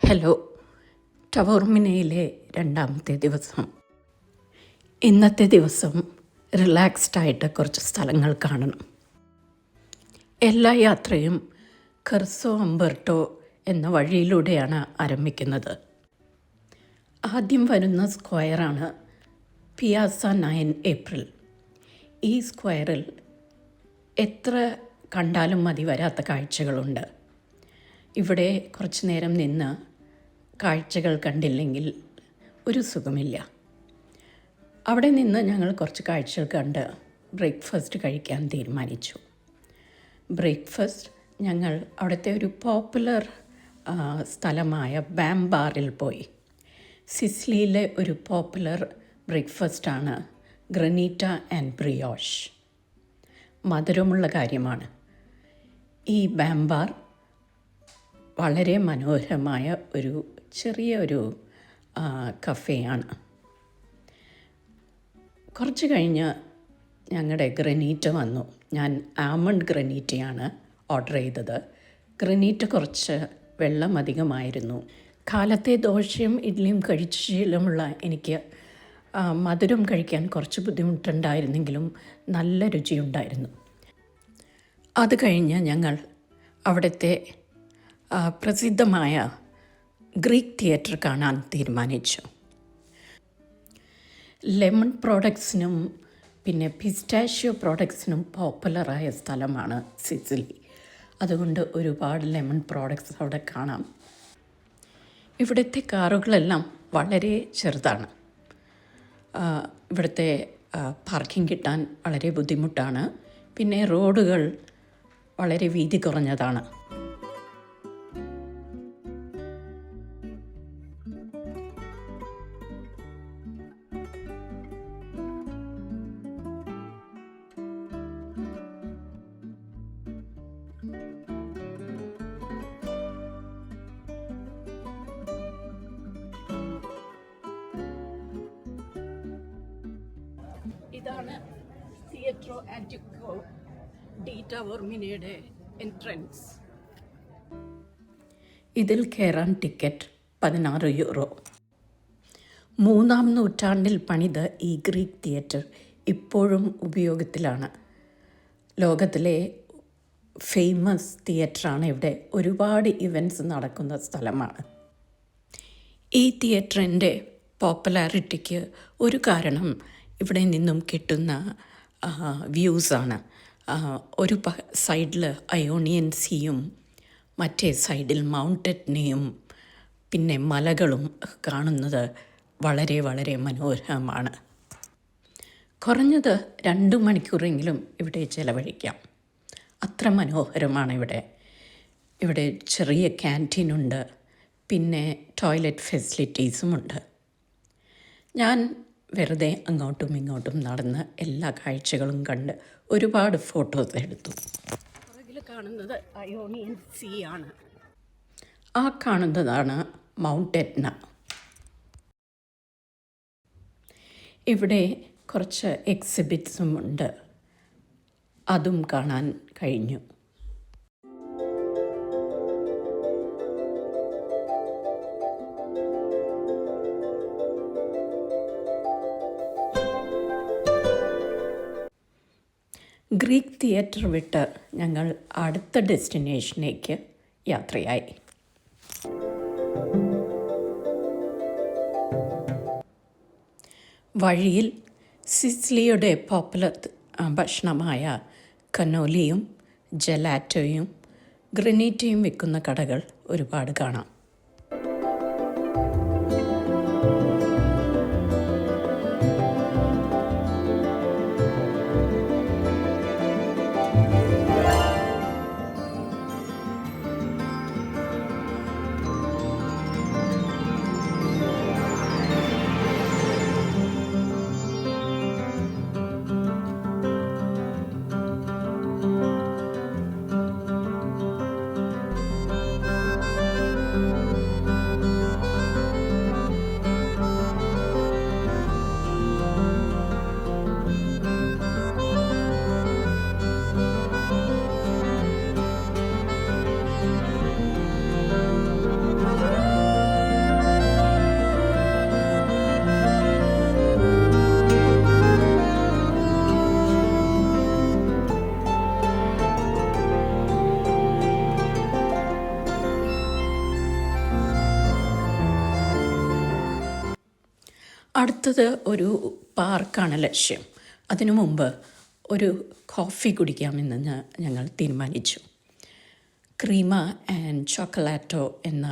Hello. ടവോർമിനയിലെ രണ്ടാമത്തെ ദിവസം. ഇന്നത്തെ ദിവസം റിലാക്സ്ഡായിട്ട് കുറച്ച് സ്ഥലങ്ങൾ കാണണം. എല്ലാ യാത്രയും കർസോ അംബർട്ടോ എന്ന വഴിയിലൂടെയാണ് ആരംഭിക്കുന്നത്. ആദ്യം വരുന്ന സ്ക്വയറാണ് പിയാസ 9 ഏപ്രിൽ. ഈ സ്ക്വയറിൽ എത്ര കണ്ടാലും മതി വരാത്ത കാഴ്ചകളുണ്ട്. ഇവിടെ കുറച്ച് നേരം നിന്ന് കാഴ്ചകൾ കണ്ടില്ലെങ്കിൽ ഒരു സുഖമില്ല. അവിടെ നിന്ന് ഞങ്ങൾ കുറച്ച് കാഴ്ചകൾ കണ്ട് ബ്രേക്ക്ഫാസ്റ്റ് കഴിക്കാൻ തീരുമാനിച്ചു. ബ്രേക്ക്ഫാസ്റ്റ് ഞങ്ങൾ അവിടുത്തെ ഒരു പോപ്പുലർ സ്ഥലമായ ബാംബാറിൽ പോയി. സിസിലിയിലെ ഒരു പോപ്പുലർ ബ്രേക്ക്ഫാസ്റ്റാണ് ഗ്രനീറ്റ ആൻഡ് ബ്രിയോഷ്. മധുരമുള്ള കാര്യമാണ്. ഈ ബാംബാർ വളരെ മനോഹരമായ ഒരു ചെറിയ കഫേയാണ്. കുറച്ച് കഴിഞ്ഞ് ഞങ്ങളുടെ ഗ്രനീറ്റ വന്നു. ഞാൻ ആമണ്ട് ഗ്രനീറ്റയാണ് ഓർഡർ ചെയ്തത്. ഗ്രനീറ്റ കുറച്ച് വെള്ളം അധികമായിരുന്നു. കാലത്തെ ദോശയും ഇഡ്ഡലിയും കഴിച്ച ശീലമുള്ള എനിക്ക് മധുരം കഴിക്കാൻ കുറച്ച് ബുദ്ധിമുട്ടുണ്ടായിരുന്നെങ്കിലും നല്ല രുചിയുണ്ടായിരുന്നു. അത് കഴിഞ്ഞ് ഞങ്ങൾ അവിടുത്തെ പ്രസിദ്ധമായ ഗ്രീക്ക് തിയേറ്റർ കാണാൻ തീരുമാനിച്ചു. ലെമൺ പ്രോഡക്ട്സിനും പിന്നെ പിസ്റ്റാഷ്യോ പ്രോഡക്ട്സിനും പോപ്പുലറായ സ്ഥലമാണ് സിസിലി. അതുകൊണ്ട് ഒരുപാട് ലെമൺ പ്രോഡക്ട്സ് അവിടെ കാണാം. ഇവിടുത്തെ കാറുകളെല്ലാം വളരെ ചെറുതാണ്. ഇവിടുത്തെ പാർക്കിംഗ് കിട്ടാൻ വളരെ ബുദ്ധിമുട്ടാണ്. പിന്നെ റോഡുകൾ വളരെ വീതി കുറഞ്ഞതാണ്. ഇതാണ് തിയേറ്ററോ ആന്റിക്കോ ഡി ടവോർമിനയുടെ എൻട്രൻസ്. ഇതിൽ കയറാൻ ടിക്കറ്റ് 16 യൂറോ. 3-ാം നൂറ്റാണ്ടിൽ പണിത ഈ ഗ്രീക്ക് തിയേറ്റർ ഇപ്പോഴും ഉപയോഗത്തിലാണ്. ലോകത്തിലെ ഫേമസ് തിയേറ്ററാണ്. ഇവിടെ ഒരുപാട് ഇവൻറ്റ്സ് നടക്കുന്ന സ്ഥലമാണ്. ഈ തിയേറ്ററിൻ്റെ പോപ്പുലാരിറ്റിക്ക് ഒരു കാരണം ഇവിടെ നിന്നും കിട്ടുന്ന വ്യൂസാണ്. ഒരു സൈഡിൽ അയോണിയൻ സീയും മറ്റേ സൈഡിൽ മൗണ്ട് എറ്റ്നയും പിന്നെ മലകളും കാണുന്നത് വളരെ വളരെ മനോഹരമാണ്. കുറഞ്ഞത് 2 മണിക്കൂറെങ്കിലും ഇവിടെ ചിലവഴിക്കാം. അത്ര മനോഹരമാണ് ഇവിടെ. ഇവിടെ ചെറിയ ക്യാൻറ്റീനുണ്ട്, പിന്നെ ടോയ്ലറ്റ് ഫെസിലിറ്റീസുമുണ്ട്. ഞാൻ വെറുതെ അങ്ങോട്ടും ഇങ്ങോട്ടും നടന്ന് എല്ലാ കാഴ്ചകളും കണ്ട് ഒരുപാട് ഫോട്ടോസ് എടുത്തു. പുറകിൽ കാണുന്നത് അയോണിയൻ സീ ആണ്. ആ കാണുന്നതാണ് മൗണ്ട് എറ്റ്ന. ഇവിടെ കുറച്ച് എക്സിബിറ്റ്സും ഉണ്ട്. അതും കാണാൻ കഴിഞ്ഞു. ഗ്രീക്ക് തിയേറ്റർ വിട്ട് ഞങ്ങൾ അടുത്ത ഡെസ്റ്റിനേഷനിലേക്ക് യാത്രയായി. വഴിയിൽ സിസിലിയുടെ പോപ്പുലർ ഭക്ഷണമായ കനോലിയും ജലാറ്റോയും ഗ്രനീറ്റയും വിൽക്കുന്ന കടകൾ ഒരുപാട് കാണാം. അടുത്തത് ഒരു പാർക്കാണ് ലക്ഷ്യം. അതിനു മുമ്പ് ഒരു കോഫി കുടിക്കാമെന്ന് ഞങ്ങൾ തീരുമാനിച്ചു. ക്രീമ ആൻഡ് ചോക്കലാറ്റോ എന്ന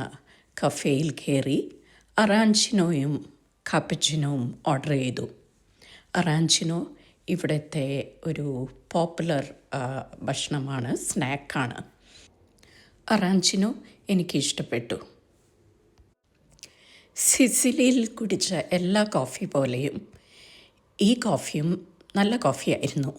കഫേയിൽ കയറി അറാഞ്ചിനോയും കാപ്പച്ചിനോയും ഓർഡർ ചെയ്തു. അറാഞ്ചിനോ ഇവിടുത്തെ ഒരു പോപ്പുലർ ഭക്ഷണമാണ്, സ്നാക്കാണ്. അറാഞ്ചിനോ എനിക്കിഷ്ടപ്പെട്ടു. സിസിലിയിൽ കുടിച്ച എല്ലാ കോഫി പോലെയും ഈ കോഫിയും നല്ല കോഫിയായിരുന്നു.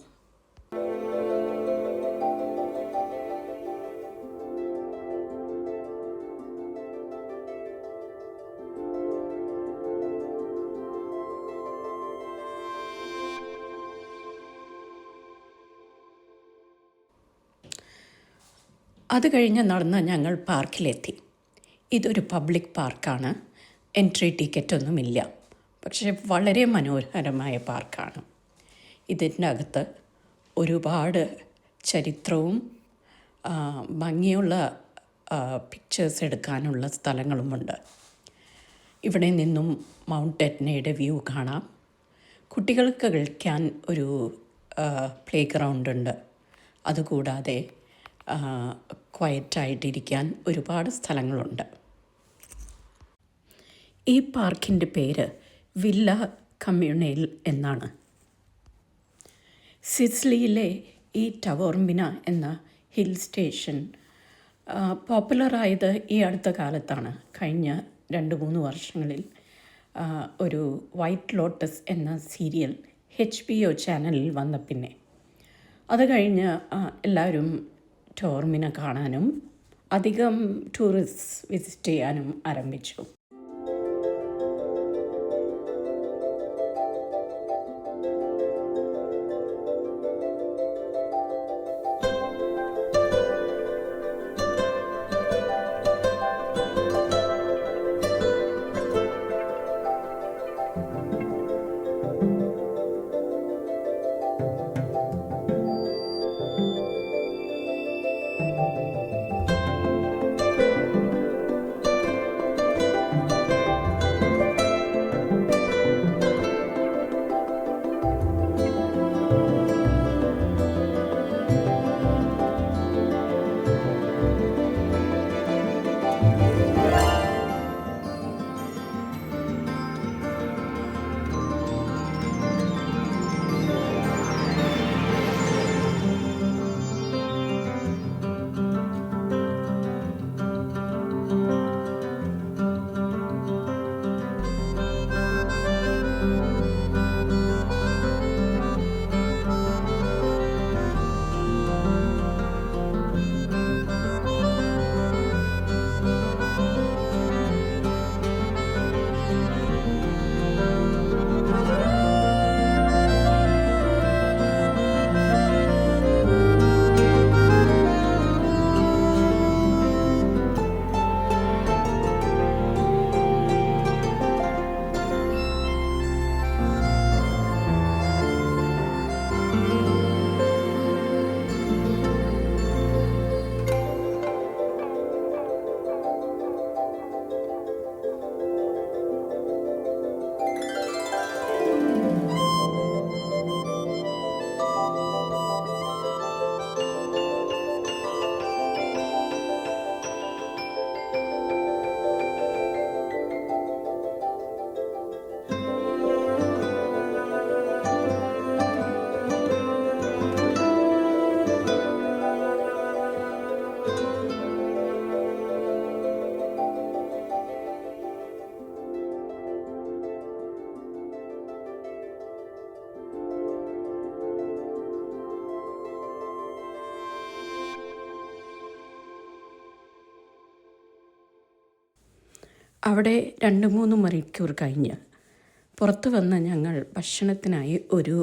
അത് കഴിഞ്ഞ് നടന്ന് ഞങ്ങൾ പാർക്കിലെത്തി. ഇതൊരു പബ്ലിക് പാർക്കാണ്. എൻട്രി ടിക്കറ്റൊന്നുമില്ല. പക്ഷേ വളരെ മനോഹരമായ പാർക്കാണ്. ഇതിൻ്റെ അകത്ത് ഒരുപാട് ചരിത്രവും ഭംഗിയുള്ള പിക്ചേഴ്സ് എടുക്കാനുള്ള സ്ഥലങ്ങളുമുണ്ട്. ഇവിടെ നിന്നും മൗണ്ട് എറ്റ്നയുടെ വ്യൂ കാണാം. കുട്ടികൾക്ക് കളിക്കാൻ ഒരു പ്ലേ ഗ്രൗണ്ടുണ്ട്. അതുകൂടാതെ ക്വയറ്റായിട്ടിരിക്കാൻ ഒരുപാട് സ്ഥലങ്ങളുണ്ട്. ഈ പാർക്കിൻ്റെ പേര് വില്ല കമ്മ്യൂണേൽ എന്നാണ്. സിസിലിയിലെ ഈ ടവോർമിന എന്ന ഹിൽ സ്റ്റേഷൻ പോപ്പുലറായത് ഈ അടുത്ത കാലത്താണ്. കഴിഞ്ഞ 2-3 വർഷങ്ങളിൽ ഒരു വൈറ്റ് ലോട്ടസ് എന്ന സീരിയൽ HBO ചാനലിൽ വന്ന പിന്നെ അത് കഴിഞ്ഞ് എല്ലാവരും ടോർമിന കാണാനും അധികം ടൂറിസ്റ്റ് വിസിറ്റ് ചെയ്യാനും ആരംഭിച്ചു. അവിടെ 2-3 മണിക്കൂർ കഴിഞ്ഞ് പുറത്ത് വന്ന് ഞങ്ങൾ ഭക്ഷണത്തിനായി ഒരു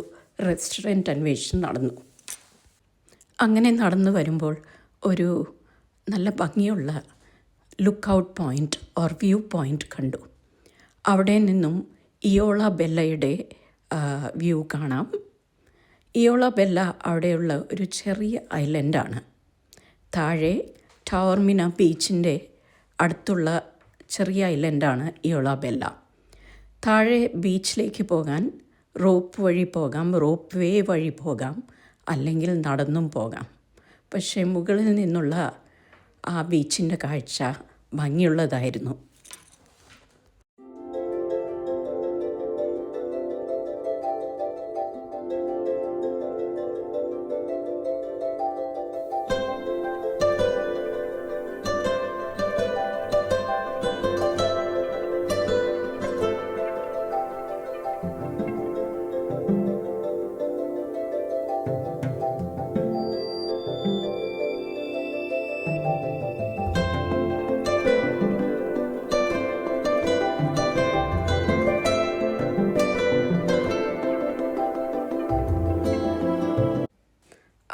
റെസ്റ്റോറൻറ്റ് അന്വേഷിച്ച് നടന്നു. അങ്ങനെ നടന്നു വരുമ്പോൾ ഒരു നല്ല ഭംഗിയുള്ള look out point or view point കണ്ടു. അവിടെ നിന്നും ഇയോള ബെല്ലയുടെ വ്യൂ കാണാം. ഇയോള ബെല്ല അവിടെയുള്ള ഒരു ചെറിയ ഐലൻഡാണ്. താഴെ ടവോർമിന ബീച്ചിൻ്റെ അടുത്തുള്ള ചെറിയ ഐലൻഡാണ് ഇയോള ബെല്ല. താഴെ ബീച്ചിലേക്ക് പോകാൻ റോപ്പ് വഴി പോകാം, റോപ്പ് വേ വഴി പോകാം, അല്ലെങ്കിൽ നടന്നും പോകാം. പക്ഷേ മുകളിൽ നിന്നുള്ള ആ ബീച്ചിൻ്റെ കാഴ്ച ഭംഗിയുള്ളതായിരുന്നു.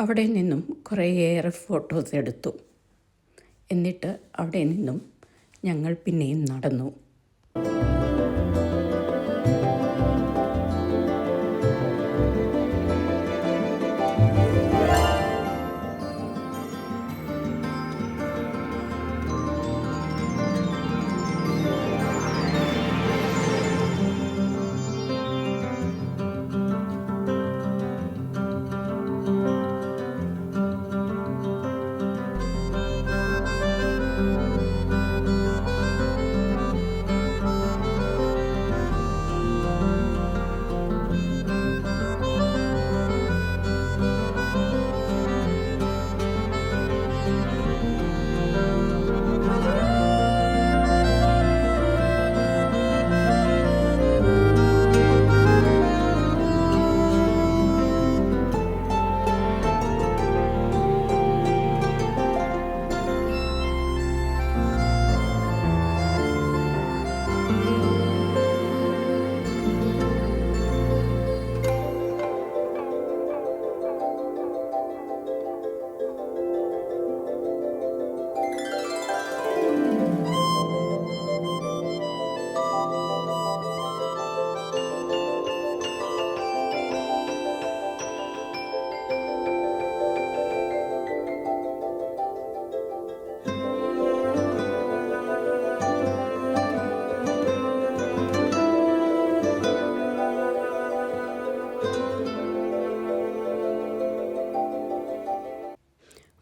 അവിടെ നിന്നും കുറേയേറെ ഫോട്ടോസ് എടുത്തു. എന്നിട്ട് അവിടെ നിന്നും ഞങ്ങൾ പിന്നെയും നടന്നു.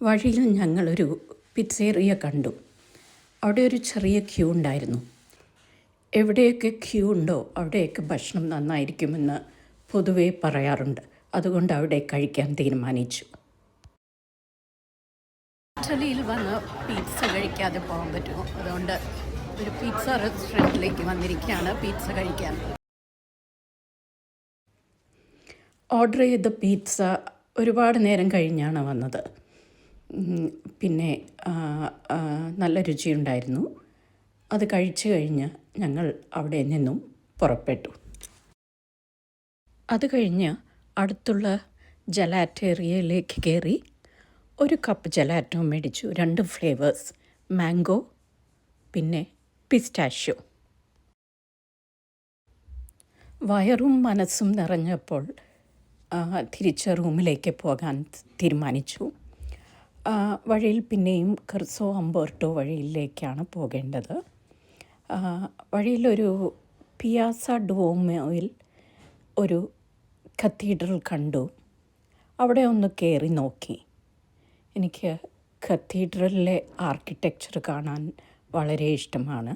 വഴിയിൽ ഞങ്ങളൊരു പിസ്സേറിയ കണ്ടു. അവിടെ ഒരു ചെറിയ ക്യൂ ഉണ്ടായിരുന്നു. എവിടെയൊക്കെ ക്യൂ ഉണ്ടോ അവിടെയൊക്കെ ഭക്ഷണം നന്നായിരിക്കുമെന്ന് പൊതുവേ പറയാറുണ്ട്. അതുകൊണ്ട് അവിടെ കഴിക്കാൻ തീരുമാനിച്ചു. ഇറ്റലിയിൽ വന്ന് പിസ്സ കഴിക്കാതെ പോകാൻ പറ്റുമോ? അതുകൊണ്ട് ഒരു പിസ്സ റെസ്റ്റോറൻറ്റിലേക്ക് വന്നിരിക്കുകയാണ് പിസ്സ കഴിക്കാൻ. ഓർഡർ ചെയ്ത പിസ്സ ഒരുപാട് നേരം കഴിഞ്ഞാണ് വന്നത്. പിന്നെ നല്ല രുചിയുണ്ടായിരുന്നു. അത് കഴിച്ചു കഴിഞ്ഞ് ഞങ്ങൾ അവിടെ നിന്നും പുറപ്പെട്ടു. അത് കഴിഞ്ഞ് അടുത്തുള്ള ജലാറ്റേറിയയിലേക്ക് കയറി ഒരു കപ്പ് ജലാറ്റോ മേടിച്ചു. 2 ഫ്ലേവേഴ്സ്, മാംഗോ പിന്നെ പിസ്റ്റാഷ്യോ. വയറും മനസ്സും നിറഞ്ഞപ്പോൾ തിരിച്ച് റൂമിലേക്ക് പോകാൻ തീരുമാനിച്ചു. വഴിയിൽ പിന്നെയും കർസോ അമ്പോർട്ടോ വഴിയിലേക്കാണ് പോകേണ്ടത്. വഴിയിലൊരു പിയാസ ഡുവോമോയിൽ ഒരു കത്തീഡ്രൽ കണ്ടു. അവിടെ ഒന്ന് കയറി നോക്കി. എനിക്ക് കത്തീഡ്രലിലെ ആർക്കിടെക്ചർ കാണാൻ വളരെ ഇഷ്ടമാണ്.